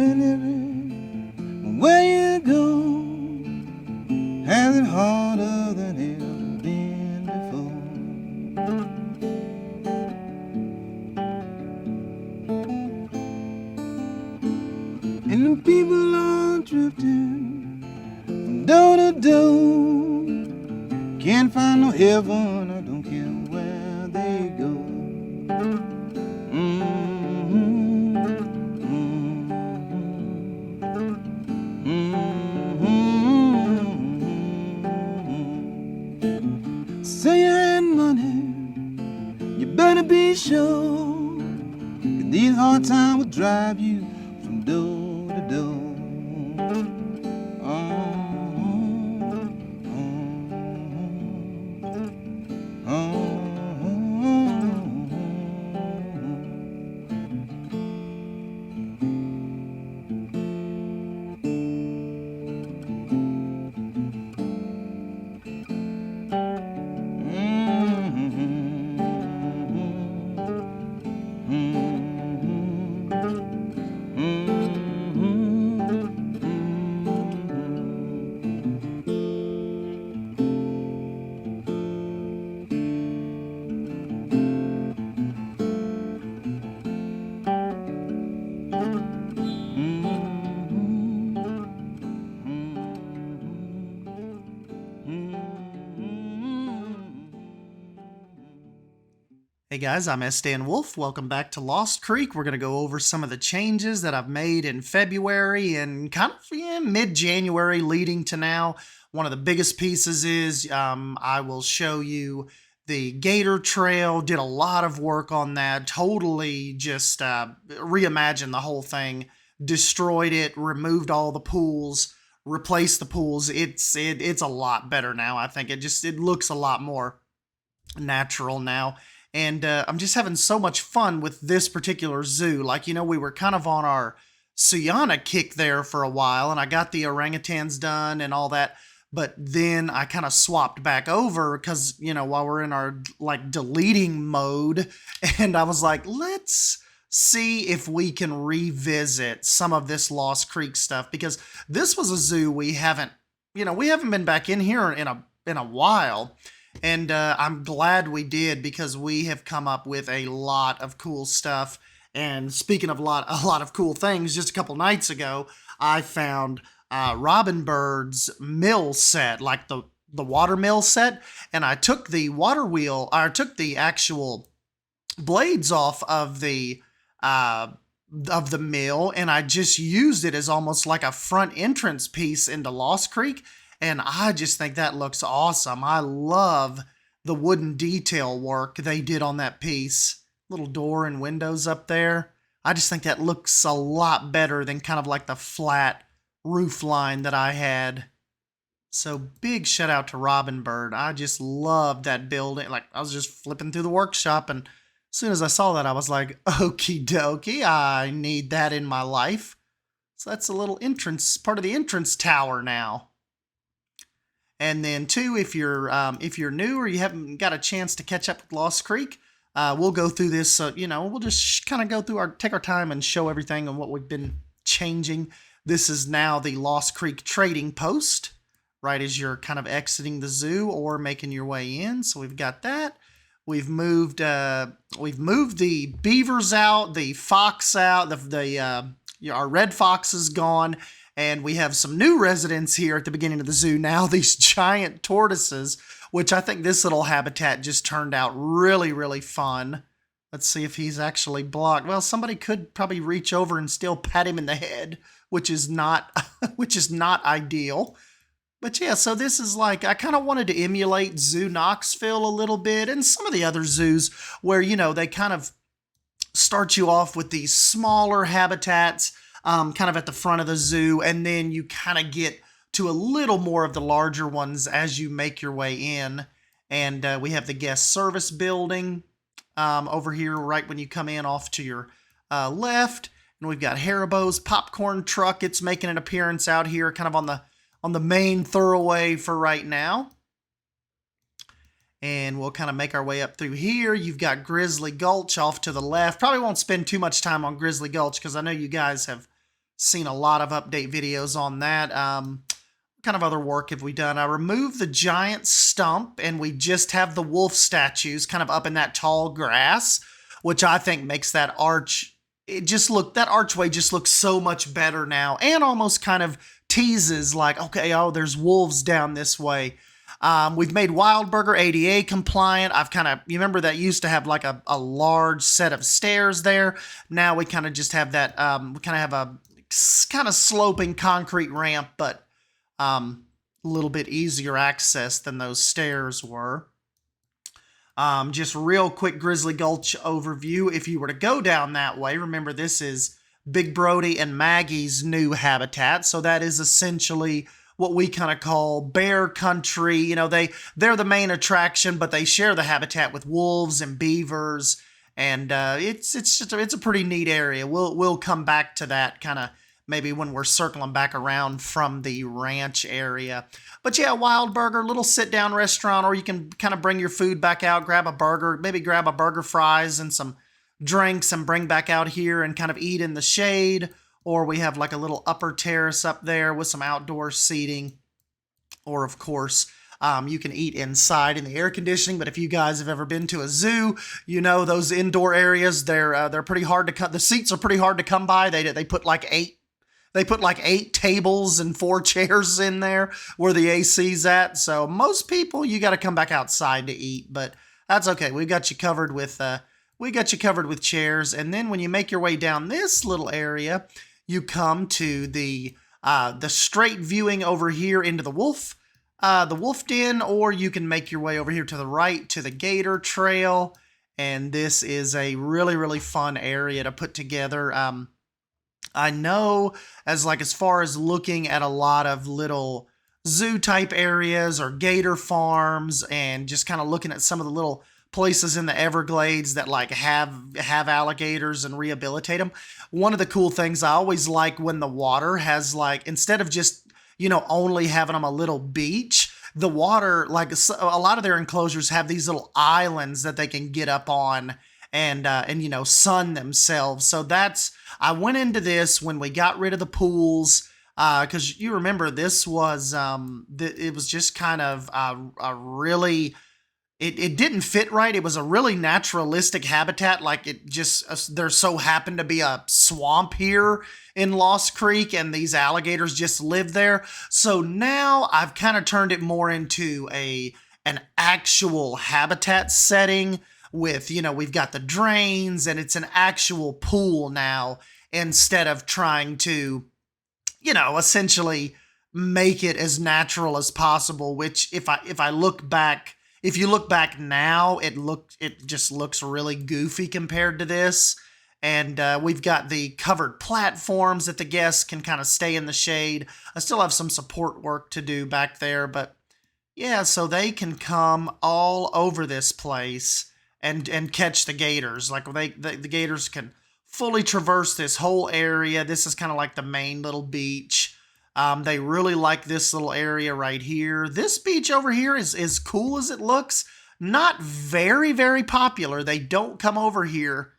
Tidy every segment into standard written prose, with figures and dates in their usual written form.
and everywhere you go has it harder than ever been before. And the people are drifting from door to door, can't find no heaven, I don't care where they go. Say you had money, you better be sure, 'cause these hard times will drive you from door to door. Hey guys, I'm S. Dan Wolf. Welcome back to Lost Creek. We're going to go over some of the changes that I've made in February and kind of mid-January leading to now. One of the biggest pieces is I will show you the Gator Trail. Did a lot of work on that. Totally just reimagined the whole thing. Destroyed it, removed all the pools, replaced the pools. It's a lot better now. I think it looks a lot more natural now. And I'm just having so much fun with this particular zoo. Like, we were kind of on our Suyana kick there for a while, and I got the orangutans done and all that. But then I kind of swapped back over because, while we're in our, deleting mode, and I was like, let's see if we can revisit some of this Lost Creek stuff. Because this was a zoo we haven't been back in here in a while. And I'm glad we did, because we have come up with a lot of cool stuff. And speaking of a lot of cool things, just a couple nights ago, I found Robin Bird's mill set, like the water mill set. And I took the the actual blades off of the mill, and I just used it as almost like a front entrance piece into Lost Creek. And I just think that looks awesome. I love the wooden detail work they did on that piece. Little door and windows up there. I just think that looks a lot better than kind of like the flat roof line that I had. So big shout out to Robin Bird. I just love that building. Like, I was just flipping through the workshop, and as soon as I saw that, I was like, okie dokie, I need that in my life. So that's a little part of the entrance tower now. And then too, if you're new or you haven't got a chance to catch up with Lost Creek, we'll go through this. We'll just kind of go through take our time and show everything and what we've been changing. This is now the Lost Creek trading post, right as you're kind of exiting the zoo or making your way in. So we've got that. We've moved the beavers out, the fox out, our red fox is gone. And we have some new residents here at the beginning of the zoo now, these giant tortoises, which I think this little habitat just turned out really, really fun. Let's see if he's actually blocked. Well, somebody could probably reach over and still pat him in the head, which is not ideal. But yeah, so this is I kind of wanted to emulate Zoo Knoxville a little bit and some of the other zoos where, they kind of start you off with these smaller habitats, kind of at the front of the zoo, and then you kind of get to a little more of the larger ones as you make your way in. And we have the guest service building over here right when you come in off to your left. And we've got Haribo's popcorn truck. It's making an appearance out here kind of on the main thoroughway for right now. And we'll kind of make our way up through here. You've got Grizzly Gulch off to the left. Probably won't spend too much time on Grizzly Gulch because I know you guys have seen a lot of update videos on that. Kind of other work have we done? I removed the giant stump and we just have the wolf statues kind of up in that tall grass, which I think makes that that archway just looks so much better now, and almost kind of teases like, okay, oh, there's wolves down this way. We've made Wildburger ADA compliant. You remember that used to have like a large set of stairs there. Now we kind of just have that, we kind of have a kind of sloping concrete ramp, but a little bit easier access than those stairs were. Just real quick Grizzly Gulch overview. If you were to go down that way, remember this is Big Brody and Maggie's new habitat. So that is essentially what we kind of call bear country. You know, they're the main attraction, but they share the habitat with wolves and beavers. And it's a pretty neat area. We'll come back to that kind of maybe when we're circling back around from the ranch area. But yeah, Wildburger, little sit-down restaurant, or you can kind of bring your food back out, grab a burger, maybe grab a burger, fries, and some drinks and bring back out here and kind of eat in the shade. Or we have like a little upper terrace up there with some outdoor seating. Or of course, you can eat inside in the air conditioning. But if you guys have ever been to a zoo, you know those indoor areas, they're pretty hard to cut. The seats are pretty hard to come by. They put like eight tables and 4 chairs in there where the AC's at. So most people, you got to come back outside to eat, but that's okay. We got you covered with chairs. And then when you make your way down this little area, you come to the straight viewing over here into the wolf den, or you can make your way over here to the right to the gator trail. And this is a really, really fun area to put together. I know as far as looking at a lot of little zoo type areas or gator farms and just kind of looking at some of the little places in the Everglades that like have alligators and rehabilitate them. One of the cool things I always like when the water has like, instead of just, you know, only having them a little beach, the water, like a lot of their enclosures have these little islands that they can get up on and you know, sun themselves. So I went into this when we got rid of the pools, because you remember this was, it was just kind of a really, it didn't fit right. It was a really naturalistic habitat. Like it just, there so happened to be a swamp here in Lost Creek and these alligators just live there. So now I've kind of turned it more into an actual habitat setting with, you know, we've got the drains and it's an actual pool now instead of trying to, you know, essentially make it as natural as possible, which if I look back, if you look back now, it just looks really goofy compared to this. And we've got the covered platforms that the guests can kind of stay in the shade. I still have some support work to do back there, but yeah, so they can come all over this place and catch the gators. Like the gators can fully traverse this whole area. This is kind of like the main little beach. They really like this little area right here. This beach over here is as cool as it looks. Not very, very popular. They don't come over here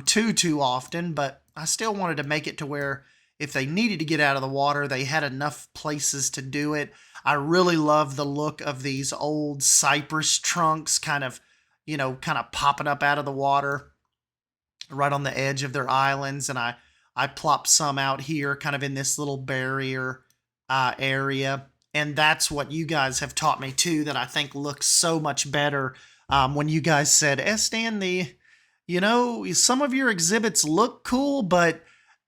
too often, but I still wanted to make it to where if they needed to get out of the water, they had enough places to do it. I really love the look of these old cypress trunks kind of popping up out of the water right on the edge of their islands. And I plopped some out here kind of in this little barrier area. And that's what you guys have taught me too, that I think looks so much better when you guys said, Stan, some of your exhibits look cool, but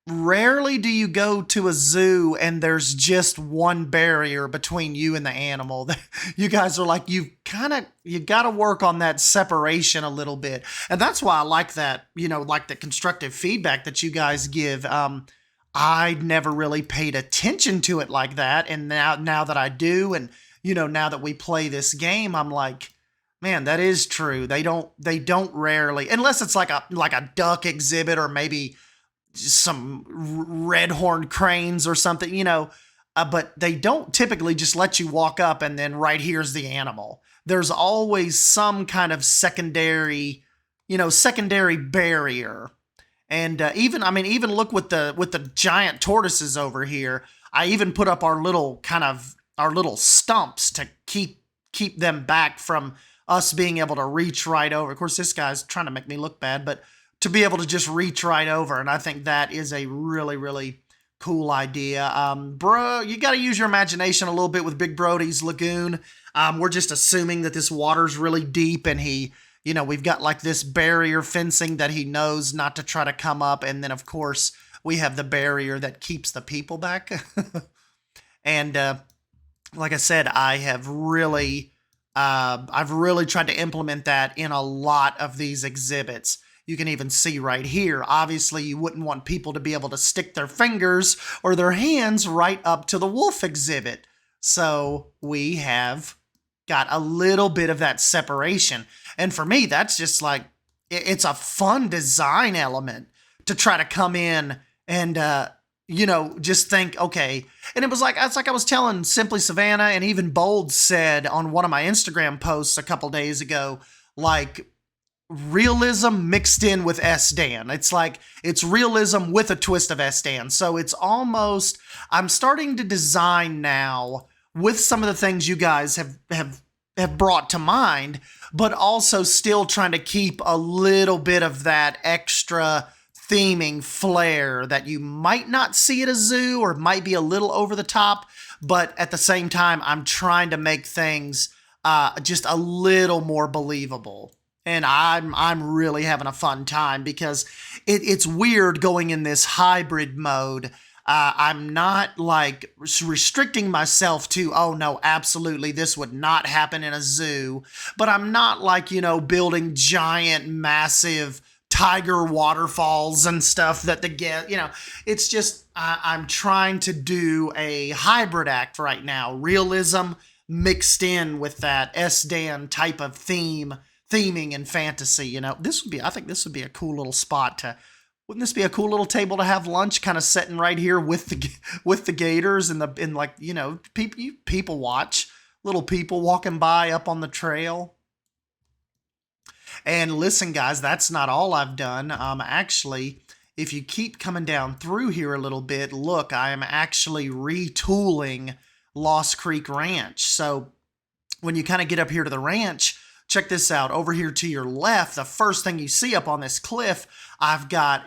rarely do you go to a zoo and there's just one barrier between you and the animal. You guys are like, you got to work on that separation a little bit. And that's why I like that, like the constructive feedback that you guys give. I never really paid attention to it like that. And now that I do, and, now that we play this game, I'm like, man, that is true. They don't rarely, unless it's like a duck exhibit or maybe some red horned cranes or something, but they don't typically just let you walk up and then right here's the animal. There's always some kind of secondary barrier. And even look with the giant tortoises over here. I even put up our little stumps to keep them back from us being able to reach right over. Of course, this guy's trying to make me look bad, but to be able to just reach right over. And I think that is a really, really cool idea. Bro, you got to use your imagination a little bit with Big Brody's Lagoon. We're just assuming that this water's really deep and we've got like this barrier fencing that he knows not to try to come up. And then, of course, we have the barrier that keeps the people back. And like I said, I've really tried to implement that in a lot of these exhibits. You can even see right here, obviously you wouldn't want people to be able to stick their fingers or their hands right up to the wolf exhibit. So we have got a little bit of that separation. And for me, that's just like, it's a fun design element to try to come in and, just think, okay. And it's like I was telling Simply Savannah, and even Bold said on one of my Instagram posts a couple days ago, like, realism mixed in with S-Dan. It's like, it's realism with a twist of S-Dan. So it's almost, I'm starting to design now with some of the things you guys have brought to mind, but also still trying to keep a little bit of that extra theming flair that you might not see at a zoo or might be a little over the top, but at the same time, I'm trying to make things just a little more believable. And I'm really having a fun time because it's weird going in this hybrid mode. I'm not like restricting myself to, oh no, absolutely, this would not happen in a zoo. But I'm not like, building giant, massive tiger waterfalls and stuff that it's just, I'm trying to do a hybrid act right now. Realism mixed in with that S-Dan type of theming and fantasy. I think this would be a cool little spot wouldn't this be a cool little table to have lunch, kind of sitting right here with the gators and people watch, little people walking by up on the trail. And listen, guys, that's not all I've done. Actually, if you keep coming down through here a little bit, look, I am actually retooling Lost Creek Ranch. So when you kind of get up here to the ranch, check this out. Over here to your left, the first thing you see up on this cliff, I've got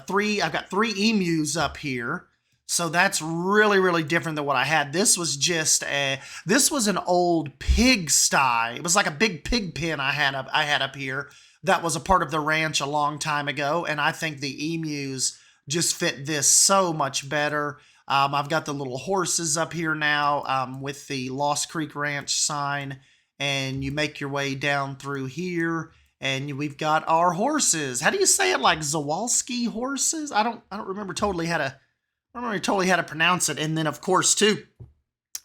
three emus up here. So that's really, really different than what I had. This was an old pig sty. It was like a big pig pen I had up here that was a part of the ranch a long time ago. And I think the emus just fit this so much better. I've got the little horses up here now with the Lost Creek Ranch sign. And you make your way down through here, and we've got our horses. How do you say it? Like Zawalski horses? I don't remember totally how to pronounce it. And then of course too,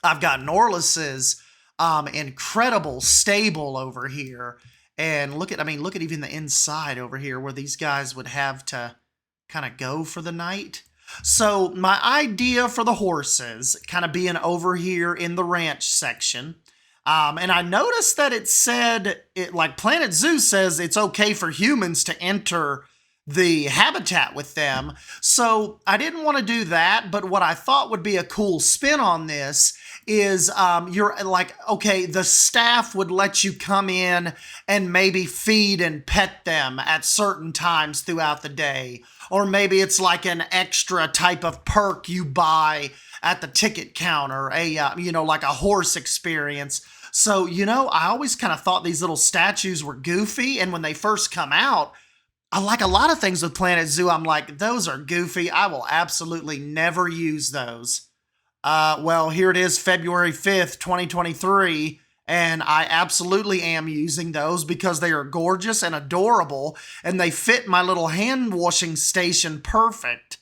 I've got Norlis's incredible stable over here. And look at even the inside over here where these guys would have to kind of go for the night. So my idea for the horses kind of being over here in the ranch section. And I noticed that it said, like Planet Zoo says, it's okay for humans to enter the habitat with them. So I didn't want to do that, but what I thought would be a cool spin on this is you're like, okay, the staff would let you come in and maybe feed and pet them at certain times throughout the day. Or maybe it's like an extra type of perk you buy at the ticket counter, like a horse experience. So, I always kind of thought these little statues were goofy. And when they first come out, I like a lot of things with Planet Zoo. I'm like, those are goofy. I will absolutely never use those. Well, here it is, February 5th, 2023. And I absolutely am using those because they are gorgeous and adorable. And they fit my little hand washing station perfect.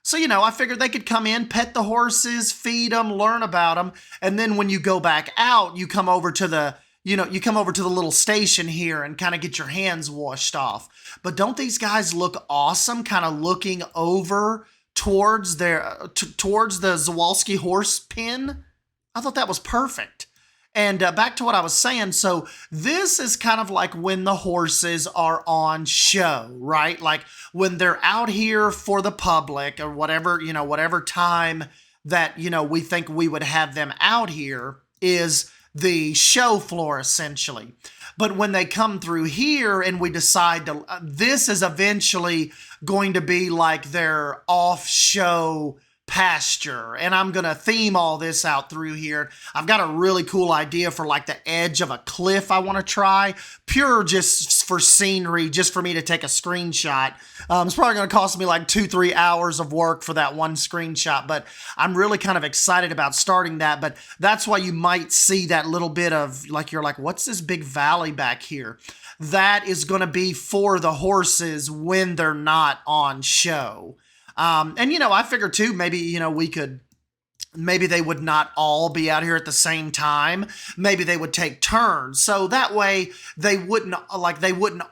So, I figured they could come in, pet the horses, feed them, learn about them. And then when you go back out, you come over to the little station here and kind of get your hands washed off. But don't these guys look awesome? Kind of looking over towards the Zawalski horse pen. I thought that was perfect. And back to what I was saying, so this is kind of like when the horses are on show, right? Like when they're out here for the public or whatever, whatever time that, we think we would have them out here is the show floor essentially. But when they come through here and we decide to, this is eventually going to be like their off-show pasture, and I'm gonna theme all this out through here. I've got a really cool idea for like the edge of a cliff I want to try, pure just for scenery, just for me to take a screenshot. It's probably gonna cost me like 2-3 hours of work for that one screenshot, but I'm really kind of excited about starting that. But that's why you might see that little bit of like, you're like, what's this big valley back here? That is gonna be for the horses when they're not on show. And, I figured too, maybe, maybe they would not all be out here at the same time. Maybe they would take turns. So that way they wouldn't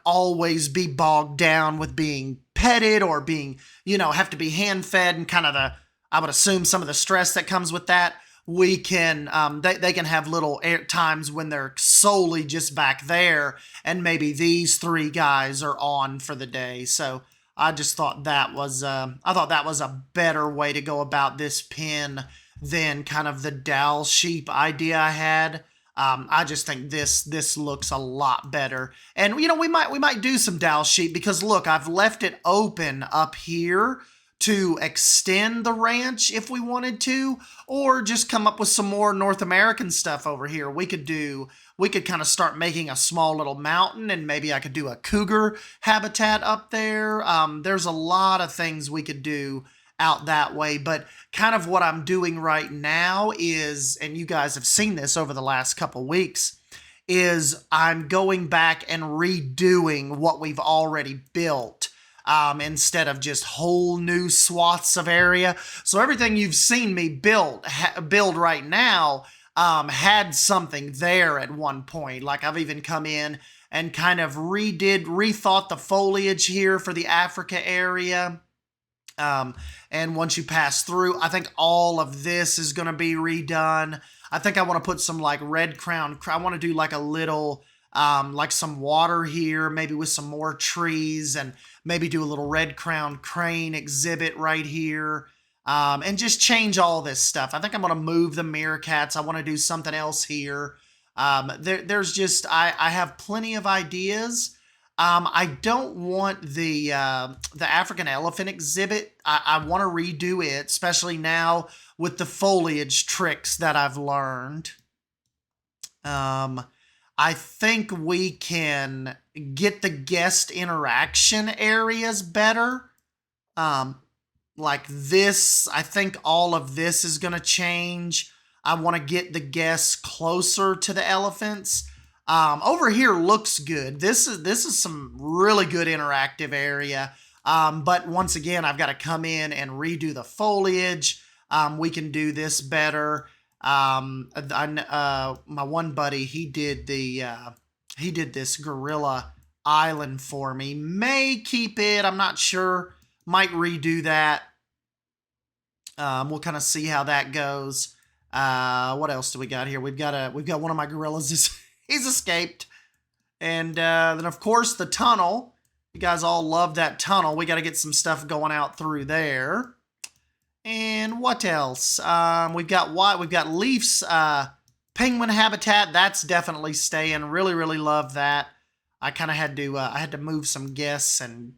always be bogged down with being petted or being, have to be hand fed and kind of I would assume some of the stress that comes with that. We can, they can have little times when they're solely just back there and maybe these 3 guys are on for the day. So I just thought that was a better way to go about this pin than kind of the dowel sheep idea I had. I just think this looks a lot better. And we might do some dowel sheep because look, I've left it open up here to extend the ranch if we wanted to, or just come up with some more North American stuff over here. We could kind of start making a small little mountain, and maybe I could do a cougar habitat up there. There's a lot of things we could do out that way, but kind of what I'm doing right now is, and you guys have seen this over the last couple weeks, is I'm going back and redoing what we've already built. Instead of just whole new swaths of area. So everything you've seen me build right now had something there at one point. Like I've even come in and kind of rethought the foliage here for the Africa area. And once you pass through, I think all of this is going to be redone. I think I want to put some like red crown. I want to do like a little, like some water here, maybe with some more trees, and maybe do a little red crown crane exhibit right here. And just change all this stuff. I think I'm going to move the meerkats. I want to do something else here. There's just, I have plenty of ideas. I don't want the African elephant exhibit. I want to redo it, especially now with the foliage tricks that I've learned. I think we can get the guest interaction areas better. Like this, I think all of this is going to change. I want to get the guests closer to the elephants. Over here looks good. This is some really good interactive area. But once again, I've got to come in and redo the foliage. We can do this better. My one buddy, he did this gorilla island for me. May keep it, I'm not sure. Might redo that. We'll kind of see how that goes. What else do we got here? We've got one of my gorillas. He's escaped. And then of course the tunnel. You guys all love that tunnel. We got to get some stuff going out through there. And what else? We've got Leaf's penguin habitat. That's definitely staying. Really, really love that. I kind of had to move some guests, and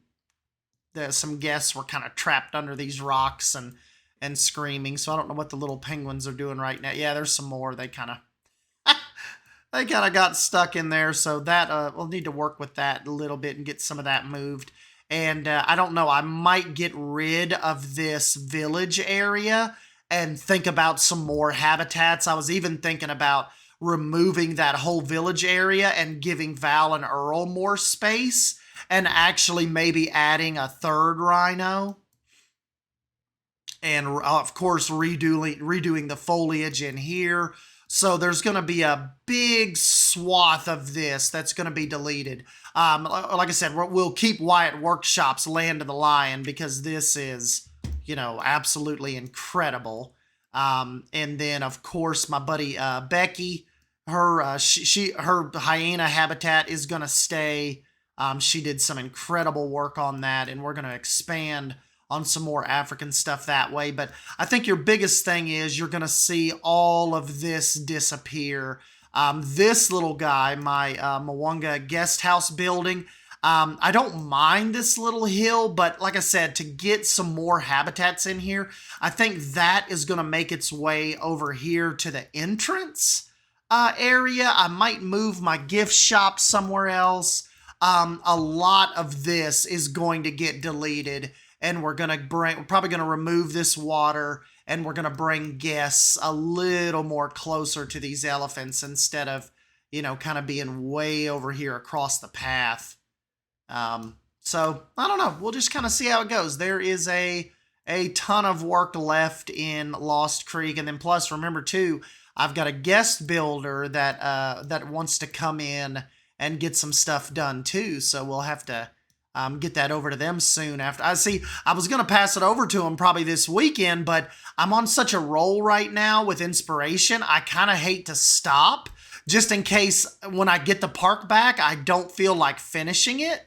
some guests were kind of trapped under these rocks and screaming. So I don't know what the little penguins are doing right now. Yeah, there's some more. They kind of got stuck in there. So that we'll need to work with that a little bit and get some of that moved. And I don't know, I might get rid of this village area and think about some more habitats. I was even thinking about removing that whole village area and giving Val and Earl more space, and actually maybe adding a 3rd rhino. And of course, redoing the foliage in here. So there's going to be a big swath of this that's going to be deleted. Like I said, we'll keep Wyatt Workshop's Land of the Lion because this is, absolutely incredible. And then, of course, my buddy Becky, her hyena habitat is gonna stay. She did some incredible work on that, and we're gonna expand on some more African stuff that way. But I think your biggest thing is you're gonna see all of this disappear. This little guy, my Mwanga guest house building, I don't mind this little hill, but like I said, to get some more habitats in here, I think that is going to make its way over here to the entrance area. I might move my gift shop somewhere else. A lot of this is going to get deleted, and we're probably going to remove this water, and we're going to bring guests a little more closer to these elephants instead of, kind of being way over here across the path. So I don't know. We'll just kind of see how it goes. There is a ton of work left in Lost Creek. And then plus, remember too, I've got a guest builder that wants to come in and get some stuff done too. So we'll have to get that over to them soon after. I was going to pass it over to them probably this weekend, but I'm on such a roll right now with inspiration. I kind of hate to stop just in case when I get the park back, I don't feel like finishing it.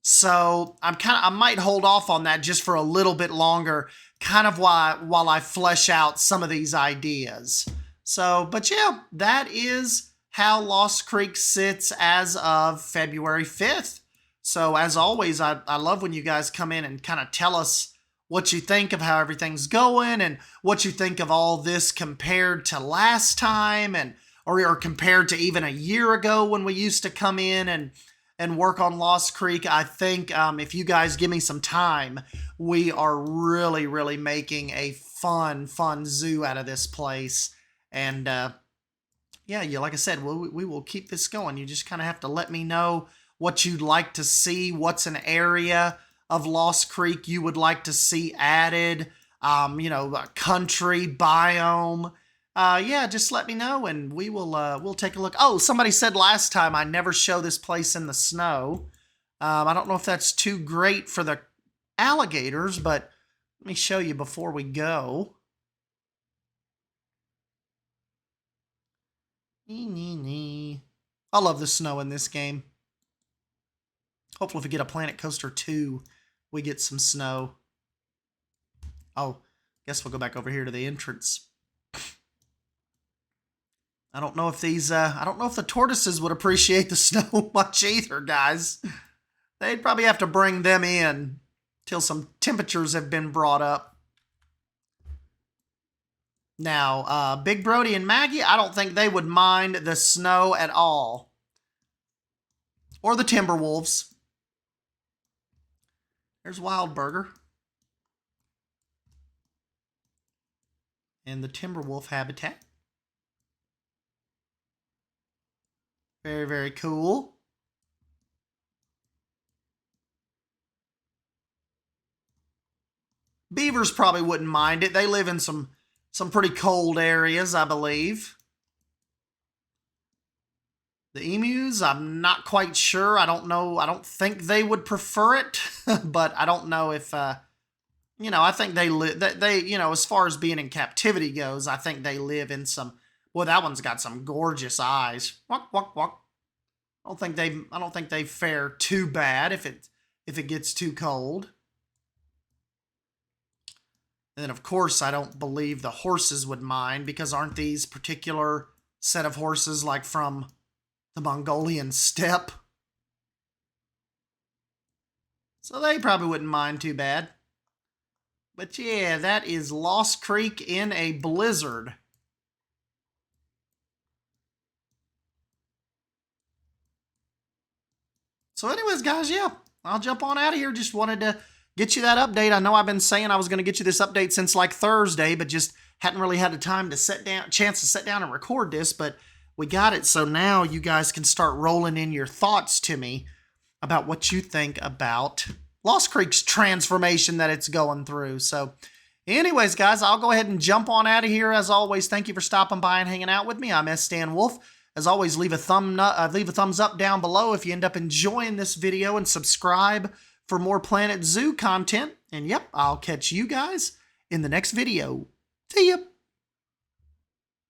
So I might hold off on that just for a little bit longer, kind of while I flesh out some of these ideas. So, but yeah, that is how Lost Creek sits as of February 5th. So as always, I love when you guys come in and kind of tell us what you think of how everything's going and what you think of all this compared to last time or compared to even a year ago when we used to come in and work on Lost Creek. I think if you guys give me some time, we are really, really making a fun zoo out of this place. And like I said, we will keep this going. You just kind of have to let me know what you'd like to see, what's an area of Lost Creek you would like to see added, a country, biome. Just let me know and we'll take a look. Oh, somebody said last time I never show this place in the snow. I don't know if that's too great for the alligators, but let me show you before we go. I love the snow in this game. Hopefully if we get a Planet Coaster 2, we get some snow. Oh, guess we'll go back over here to the entrance. I don't know if the tortoises would appreciate the snow much either, guys. They'd probably have to bring them in till some temperatures have been brought up. Now, Big Brody and Maggie, I don't think they would mind the snow at all. Or the Timberwolves. There's Wild Burger. And the Timberwolf habitat. Very, very cool. Beavers probably wouldn't mind it. They live in some pretty cold areas, I believe. The emus, I'm not quite sure. I don't know. I don't think they would prefer it, but I don't know if, I think they live, as far as being in captivity goes, I think they live in some, well, that one's got some gorgeous eyes. Walk, walk, walk. I don't think they fare too bad if it gets too cold. And then, of course, I don't believe the horses would mind because aren't these particular set of horses like from the Mongolian steppe? So they probably wouldn't mind too bad. But yeah, that is Lost Creek in a blizzard. So anyways, guys, yeah, I'll jump on out of here. Just wanted to get you that update. I know I've been saying I was going to get you this update since like Thursday, but just hadn't really had the time to chance to sit down and record this, but we got it. So now you guys can start rolling in your thoughts to me about what you think about Lost Creek's transformation that it's going through. So anyways, guys, I'll go ahead and jump on out of here. As always, thank you for stopping by and hanging out with me. I'm S. Stan Wolf. As always, leave a thumbs up down below if you end up enjoying this video, and subscribe for more Planet Zoo content. And yep, I'll catch you guys in the next video. See ya.